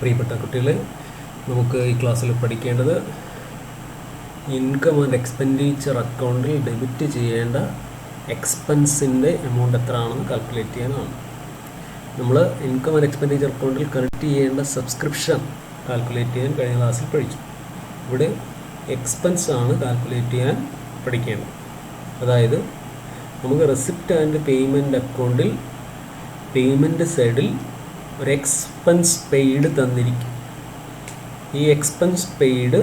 പ്രിയപ്പെട്ട കുട്ടികളെ, നമുക്ക് ഈ ക്ലാസ്സിൽ പഠിക്കേണ്ടത് ഇൻകം ആൻഡ് എക്സ്പെൻഡിച്ചർ അക്കൗണ്ടിൽ ഡെബിറ്റ് ചെയ്യേണ്ട എക്സ്പെൻസിൻ്റെ എമൗണ്ട് എത്ര ആണെന്ന് കാൽക്കുലേറ്റ് ചെയ്യാനാണ്. നമ്മൾ ഇൻകം ആൻഡ് എക്സ്പെൻഡിച്ചർ അക്കൗണ്ടിൽ കണക്ട് ചെയ്യേണ്ട സബ്സ്ക്രിപ്ഷൻ കാൽക്കുലേറ്റ് ചെയ്യാൻ കഴിഞ്ഞ ക്ലാസ്സിൽ പഠിച്ചു. ഇവിടെ എക്സ്പെൻസ് ആണ് കാൽക്കുലേറ്റ് ചെയ്യാൻ പഠിക്കേണ്ടത്. അതായത് നമുക്ക് റെസിപ്റ്റ് ആൻഡ് പേയ്മെൻറ്റ് അക്കൗണ്ടിൽ പേയ്മെൻറ്റ് സൈഡിൽ ഒരു എക്സ്പെൻസ് പെയ്ഡ് തന്നിരിക്കും. ഈ എക്സ്പെൻസ് പെയ്ഡ്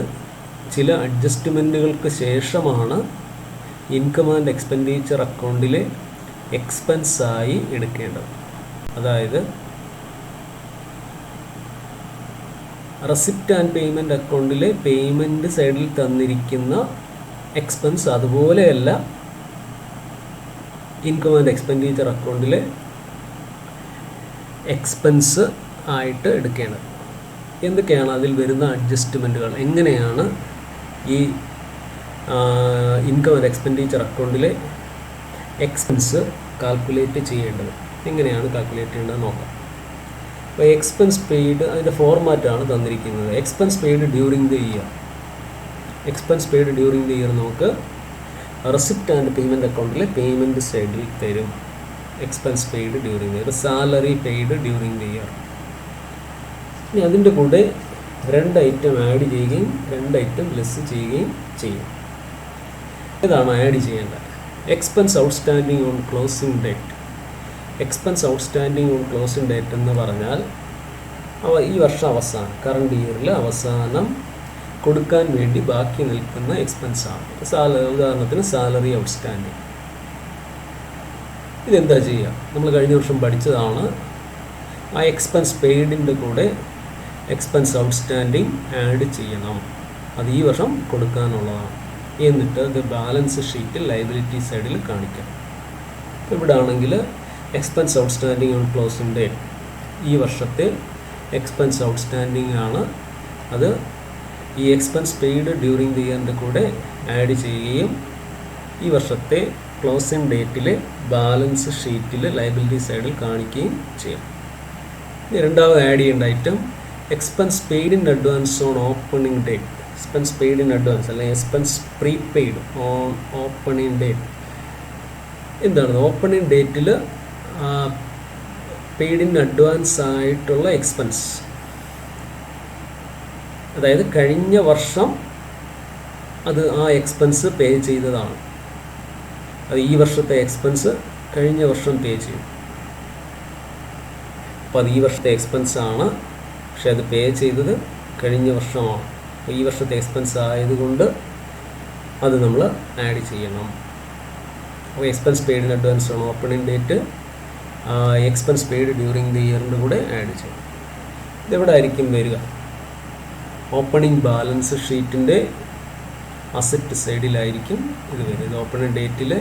ചില അഡ്ജസ്റ്റ്മെൻറ്റുകൾക്ക് ശേഷമാണ് ഇൻകം ആൻഡ് എക്സ്പെൻഡിച്ചർ അക്കൗണ്ടിലെ എക്സ്പെൻസായി എടുക്കേണ്ടത്. അതായത് റെസിപ്റ്റ് ആൻഡ് പേയ്മെൻറ്റ് അക്കൗണ്ടിലെ പേയ്മെൻറ്റ് സൈഡിൽ തന്നിരിക്കുന്ന എക്സ്പെൻസ് അതുപോലെയല്ല ഇൻകം ആൻഡ് എക്സ്പെൻഡിച്ചർ അക്കൗണ്ടിലെ എക്സ്പെൻസ് ആയിട്ട് എടുക്കേണ്ടത്. എന്തൊക്കെയാണ് അതിൽ വരുന്ന അഡ്ജസ്റ്റ്മെൻറ്റുകൾ, എങ്ങനെയാണ് ഈ ഇൻകം ആൻഡ് എക്സ്പെൻഡിച്ചർ അക്കൗണ്ടിലെ എക്സ്പെൻസ് കാൽക്കുലേറ്റ് ചെയ്യേണ്ടത്, എങ്ങനെയാണ് കാൽക്കുലേറ്റ് ചെയ്യേണ്ടത് നോക്കാം. അപ്പോൾ എക്സ്പെൻസ് പെയ്ഡ് അതിൻ്റെ ഫോർമാറ്റാണ് തന്നിരിക്കുന്നത്. Expense paid during the year. Expense paid during the year നമുക്ക് റെസിപ്റ്റ് ആൻഡ് പേയ്മെൻറ്റ് അക്കൗണ്ടിലെ പേയ്മെൻറ്റ് സൈഡിൽ തരും. Expense paid during the year, salary paid during the year. ഇനി അതിൻ്റെ കൂടെ 2 ഐറ്റം ആഡ് ചെയ്യുകയും 2 ഐറ്റം ലെസ് ചെയ്യുകയും ചെയ്യും. ഇതാണ് ആഡ് ചെയ്യേണ്ടത്. Expense outstanding on closing date. Expense outstanding on closing date എന്ന് പറഞ്ഞാൽ ഈ വർഷം അവസാനം, കറണ്ട് ഇയറിൽ അവസാനം കൊടുക്കാൻ വേണ്ടി ബാക്കി നിൽക്കുന്ന എക്സ്പെൻസാണ്. ഉദാഹരണത്തിന് സാലറി ഔട്ട്സ്റ്റാൻഡിങ്. ഇതെന്താ ചെയ്യുക? നമ്മൾ കഴിഞ്ഞ വർഷം പഠിച്ചതാണ്. ആ എക്സ്പെൻസ് പെയ്ഡിൻ്റെ കൂടെ എക്സ്പെൻസ് ഔട്ട്സ്റ്റാൻഡിങ് ആഡ് ചെയ്യണം. അത് ഈ വർഷം കൊടുക്കാനുള്ളതാണ്. എന്നിട്ട് അത് ബാലൻസ് ഷീറ്റിൽ ലയബിലിറ്റി സൈഡിൽ കാണിക്കണം. ഇവിടെ ആണെങ്കിൽ expense outstanding on closing date ഈ വർഷത്തെ എക്സ്പെൻസ് ഔട്ട്സ്റ്റാൻഡിങ് ആണ്. അത് ഈ എക്സ്പെൻസ് പെയ്ഡ് ഡ്യൂറിങ് ദി ഇയറിൻ്റെ കൂടെ ആഡ് ചെയ്യുകയും ഈ വർഷത്തെ ക്ലോസിംഗ് ഡേറ്റിൽ ബാലൻസ് ഷീറ്റിൽ ലയബിലിറ്റി സൈഡിൽ കാണിക്കുകയും ചെയ്യും. രണ്ടാമത് ആഡ് ചെയ്യേണ്ട item expense paid in advance on opening date. Expense paid in advance അല്ലെങ്കിൽ expense prepaid on opening date. എന്താണ് ഓപ്പണിംഗ് ഡേറ്റിൽ പെയ്ഡ് ഇൻ അഡ്വാൻസ് ആയിട്ടുള്ള എക്സ്പെൻസ്? അതായത് കഴിഞ്ഞ വർഷം അത് ആ എക്സ്പെൻസ് പേ ചെയ്തതാണ്. അത് ഈ വർഷത്തെ എക്സ്പെൻസ് കഴിഞ്ഞ വർഷം പേ ചെയ്യും. അപ്പോൾ അത് ഈ വർഷത്തെ എക്സ്പെൻസ് ആണ്, പക്ഷെ അത് പേ ചെയ്തത് കഴിഞ്ഞ വർഷമാണ്. അപ്പോൾ ഈ വർഷത്തെ എക്സ്പെൻസ് ആയതുകൊണ്ട് അത് നമ്മൾ ആഡ് ചെയ്യണം. അപ്പോൾ എക്സ്പെൻസ് പെയ്ഡ് ഇൻ അഡ്വാൻസ് ആണ് opening date, expense paid during the ഇയറിൻ്റെ കൂടെ ആഡ് ചെയ്യണം. ഇതെവിടെ ആയിരിക്കും വരിക? ഓപ്പണിംഗ് ബാലൻസ് ഷീറ്റിൻ്റെ അസറ്റ് സൈഡിലായിരിക്കും ഇത് വരും. ഇത് ഓപ്പണിംഗ് ഡേറ്റിൽ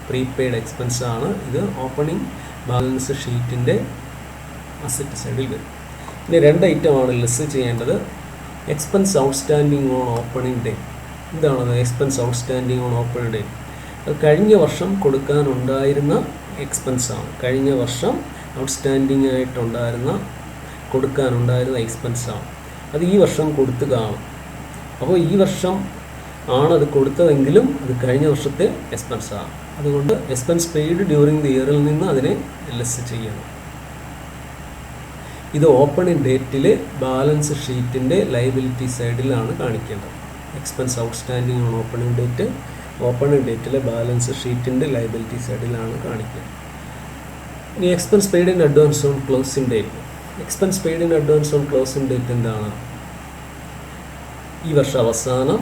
പ്രീപെയ്ഡ് എക്സ്പെൻസ് ആണ്. ഇത് ഓപ്പണിംഗ് ബാലൻസ് ഷീറ്റിൻ്റെ അസറ്റ് സൈഡിൽ വരും. ഇനി 2 ഐറ്റമാണ് ലെസ് ചെയ്യേണ്ടത്. Expense outstanding on opening date. എന്താണത് expense outstanding on opening date? അത് കഴിഞ്ഞ വർഷം കൊടുക്കാനുണ്ടായിരുന്ന എക്സ്പെൻസാണ്. കഴിഞ്ഞ വർഷം ഔട്ട്സ്റ്റാൻഡിങ് ആയിട്ടുണ്ടായിരുന്ന കൊടുക്കാനുണ്ടായിരുന്ന എക്സ്പെൻസാണ്. അത് ഈ വർഷം കൊടുത്തു കാണും. അപ്പോൾ ഈ വർഷം ആണത് കൊടുത്തതെങ്കിലും അത് കഴിഞ്ഞ വർഷത്തെ എക്സ്പെൻസാണ്. അതുകൊണ്ട് എക്സ്പെൻസ് പെയ്ഡ് ഡ്യൂറിങ് ദി ഇയറിൽ നിന്ന് അതിനെ ലെസ് ചെയ്യണം. ഇത് ഓപ്പണിംഗ് ഡേറ്റിൽ ബാലൻസ് ഷീറ്റിൻ്റെ ലയബിലിറ്റി സൈഡിലാണ് കാണിക്കേണ്ടത്. Expense outstanding on opening date opening ഡേറ്റിലെ ബാലൻസ് ഷീറ്റിൻ്റെ ലയബിലിറ്റി സൈഡിലാണ് കാണിക്കുന്നത്. ഇനി expense paid in advance on closing date. Expense paid in advance on closing date എന്താണ്? ഈ വർഷം അവസാനം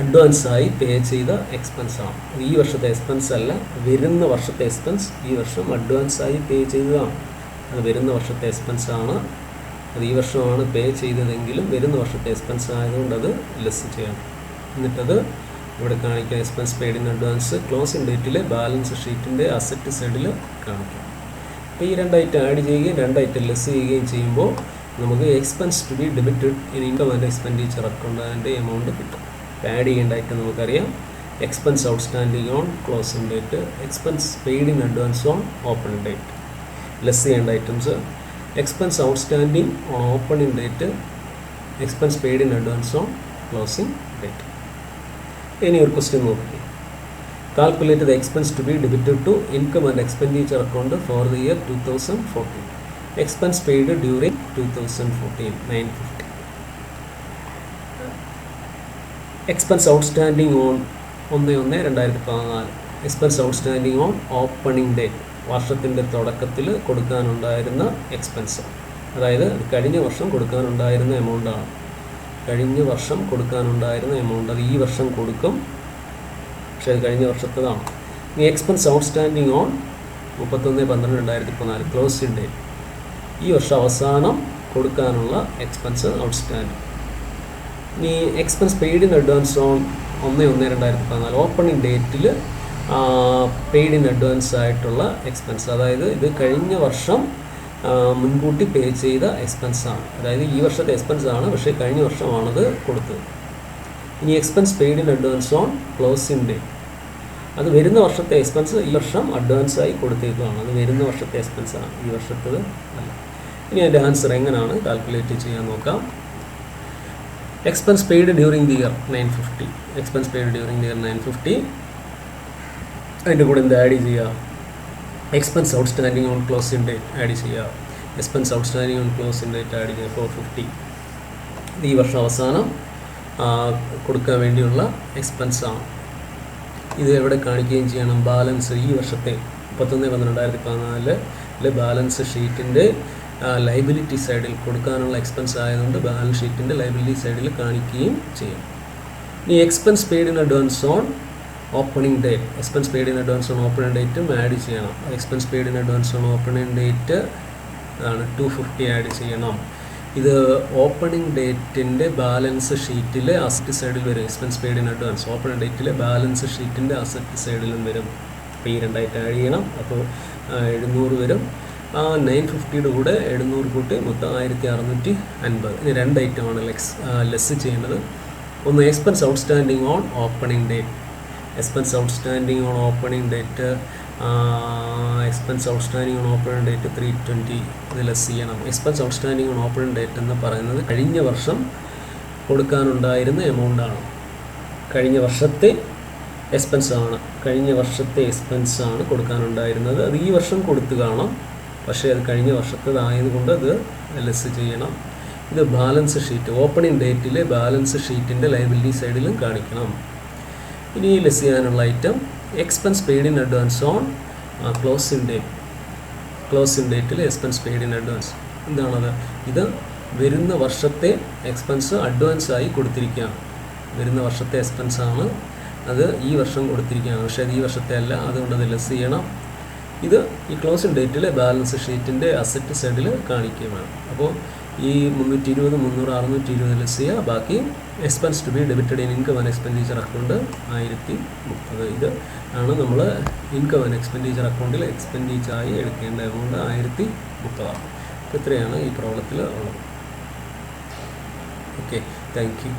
അഡ്വാൻസായി പേ ചെയ്ത എക്സ്പെൻസാണ്. ഈ വർഷത്തെ എക്സ്പെൻസ് അല്ല, വരുന്ന വർഷത്തെ എക്സ്പെൻസ് ഈ വർഷം അഡ്വാൻസായി പേ ചെയ്തതാണ്. അത് വരുന്ന വർഷത്തെ എക്സ്പെൻസാണ്. അത് ഈ വർഷമാണ് പേ ചെയ്തതെങ്കിലും വരുന്ന വർഷത്തെ എക്സ്പെൻസ് ആയതുകൊണ്ട് അത് ലെസ് ചെയ്യണം. എന്നിട്ടത് ഇവിടെ കാണിക്കുക. Expense paid in advance closing ഡേറ്റിൽ ബാലൻസ് ഷീറ്റിൻ്റെ അസറ്റ് സൈഡിൽ കാണിക്കാം. അപ്പോൾ ഈ 2 ഐറ്റം ആഡ് ചെയ്യുകയും 2 ഐറ്റം ലെസ് ചെയ്യുകയും ചെയ്യുമ്പോൾ നമുക്ക് expense to be debited in income and expenditure account അതിൻ്റെ എമൗണ്ട് കിട്ടും. ആഡ് ചെയ്യേണ്ട ഐറ്റം നമുക്കറിയാം. expense outstanding on closing date, expense paid in advance on opening date. Less ചെയ്യേണ്ട items expense outstanding on opening date, expense paid in advance on closing date. ഇനി ഒരു question നോക്കി. Calculate the expense to be debited to income and expenditure account for the year 2014. Expense paid during 2014 950. Expense outstanding on 1/1/2014. Expense outstanding on opening date, വർഷത്തിൻ്റെ തുടക്കത്തിൽ കൊടുക്കാനുണ്ടായിരുന്ന expense, അതായത് കഴിഞ്ഞ വർഷം കൊടുക്കാനുണ്ടായിരുന്ന എമൗണ്ടാണ്. കഴിഞ്ഞ വർഷം കൊടുക്കാനുണ്ടായിരുന്ന എമൗണ്ട് അത് ഈ വർഷം കൊടുക്കും, പക്ഷേ അത് കഴിഞ്ഞ വർഷത്തേതാണ്. ഇനി expense outstanding on 31/12/2014 closing date, ഈ വർഷം അവസാനം കൊടുക്കാനുള്ള എക്സ്പെൻസ് ഔട്ട്സ്റ്റാൻഡിങ്. ഇനി expense paid in advance on 1/1/2014 opening ഡേറ്റിൽ പെയ്ഡ് ഇൻ അഡ്വാൻസ് ആയിട്ടുള്ള എക്സ്പെൻസ്, അതായത് ഇത് കഴിഞ്ഞ വർഷം മുൻകൂട്ടി പേ ചെയ്ത എക്സ്പെൻസാണ്. അതായത് ഈ വർഷത്തെ എക്സ്പെൻസ് ആണ്, പക്ഷേ കഴിഞ്ഞ വർഷമാണത് കൊടുത്തത്. ഇനി expense paid in advance on closing day, അത് വരുന്ന വർഷത്തെ എക്സ്പെൻസ് ഈ വർഷം അഡ്വാൻസായി കൊടുത്തേക്കുവാണ്. അത് വരുന്ന വർഷത്തെ എക്സ്പെൻസാണ്, ഈ വർഷത്തത് അല്ല. ഇനി അതിൻ്റെ ആൻസർ എങ്ങനെയാണ് കാൽക്കുലേറ്റ് ചെയ്യാൻ നോക്കാം. Expense paid during the year 950. Expense paid during the year 950. അതിൻ്റെ കൂടെ എന്ത് ആഡ് ചെയ്യുക? Expense outstanding on closing date add ചെയ്യുക. Expense outstanding on closing date add ചെയ്യുക 450. ഈ വർഷം അവസാനം കൊടുക്കാൻ വേണ്ടിയുള്ള എക്സ്പെൻസാണ്. ഇത് എവിടെ കാണിക്കുകയും ചെയ്യണം? ബാലൻസ്, ഈ വർഷത്തെ 31/12/2014 ബാലൻസ് ഷീറ്റിൻ്റെ ലൈബിലിറ്റി സൈഡിൽ കൊടുക്കാനുള്ള എക്സ്പെൻസ് ആയതുകൊണ്ട് ബാലൻസ് ഷീറ്റിൻ്റെ ലൈബിലിറ്റി സൈഡിൽ കാണിക്കുകയും ചെയ്യും. ഇനി expense paid in advance on opening date, expense paid in advance on opening ഡേറ്റും ആഡ് ചെയ്യണം. Expense paid in advance on opening date ആണ് 250 ആഡ് ചെയ്യണം. ഇത് ഓപ്പണിംഗ് ഡേറ്റിൻ്റെ ബാലൻസ് ഷീറ്റിലെ അസറ്റ് സൈഡിൽ വരും. Expense paid in advance opening ഡേറ്റിലെ ബാലൻസ് ഷീറ്റിൻ്റെ അസറ്റ് സൈഡിലും വരും. അപ്പോൾ ഈ രണ്ടായിട്ട് ആഡ് ചെയ്യണം. അപ്പോൾ 700 വരും. 950യുടെ കൂടെ 700 കൂട്ടി മൊത്തം 1650. ഇനി രണ്ട് ഐറ്റമാണ് ലെസ് ചെയ്യേണ്ടത്. ഒന്ന് expense outstanding on opening date. Expense outstanding on opening date, expense outstanding on opening date 320 ഇത് ലെസ് ചെയ്യണം. Expense outstanding on opening date എന്ന് പറയുന്നത് കഴിഞ്ഞ വർഷം കൊടുക്കാനുണ്ടായിരുന്ന എമൗണ്ടാണ്. കഴിഞ്ഞ വർഷത്തെ എക്സ്പെൻസാണ്, കഴിഞ്ഞ വർഷത്തെ എക്സ്പെൻസാണ് കൊടുക്കാനുണ്ടായിരുന്നത്. അത് ഈ വർഷം കൊടുത്തു കാണാം, പക്ഷേ അത് കഴിഞ്ഞ വർഷത്തേതായതുകൊണ്ട് അത് ലെസ് ചെയ്യണം. ഇത് ബാലൻസ് ഷീറ്റ്, ഓപ്പണിംഗ് ഡേറ്റിലെ ബാലൻസ് ഷീറ്റിൻ്റെ ലയബിലിറ്റി സൈഡിലും കാണിക്കണം. ഇനി ലെസ് ചെയ്യാനുള്ള item expense paid in advance on closing date. Closing ഡേറ്റിൽ എക്സ്പെൻസ് പെയ്ഡ് ഇൻ അഡ്വാൻസ് എന്താണത്? ഇത് വരുന്ന വർഷത്തെ എക്സ്പെൻസ് അഡ്വാൻസായി കൊടുത്തിരിക്കുകയാണ്. വരുന്ന വർഷത്തെ എക്സ്പെൻസാണ്, അത് ഈ വർഷം കൊടുത്തിരിക്കുകയാണ്, പക്ഷേ അത് ഈ വർഷത്തെ അല്ല, അതുകൊണ്ട് അത് ലെസ് ചെയ്യണം. ഇത് ഈ ക്ലോസിംഗ് ഡേറ്റിൽ ബാലൻസ് ഷീറ്റിൻ്റെ അസറ്റ് സൈഡിൽ കാണിക്കുകയാണ്. അപ്പോൾ ഈ 320, 300, 620 ലെസ് ചെയ്യുക. ബാക്കി expense to be debited in income and expenditure account 1030. ഇത് ആണ് നമ്മൾ ഇൻകം ആൻഡ് എക്സ്പെൻഡിച്ചർ അക്കൗണ്ടിൽ എക്സ്പെൻഡിച്ചറായി എടുക്കേണ്ട എമൗണ്ട് 1030. അപ്പോൾ ഇത്രയാണ് ഈ പ്രോബ്ലത്തിൽ ഉള്ളത്. Okay, thank you.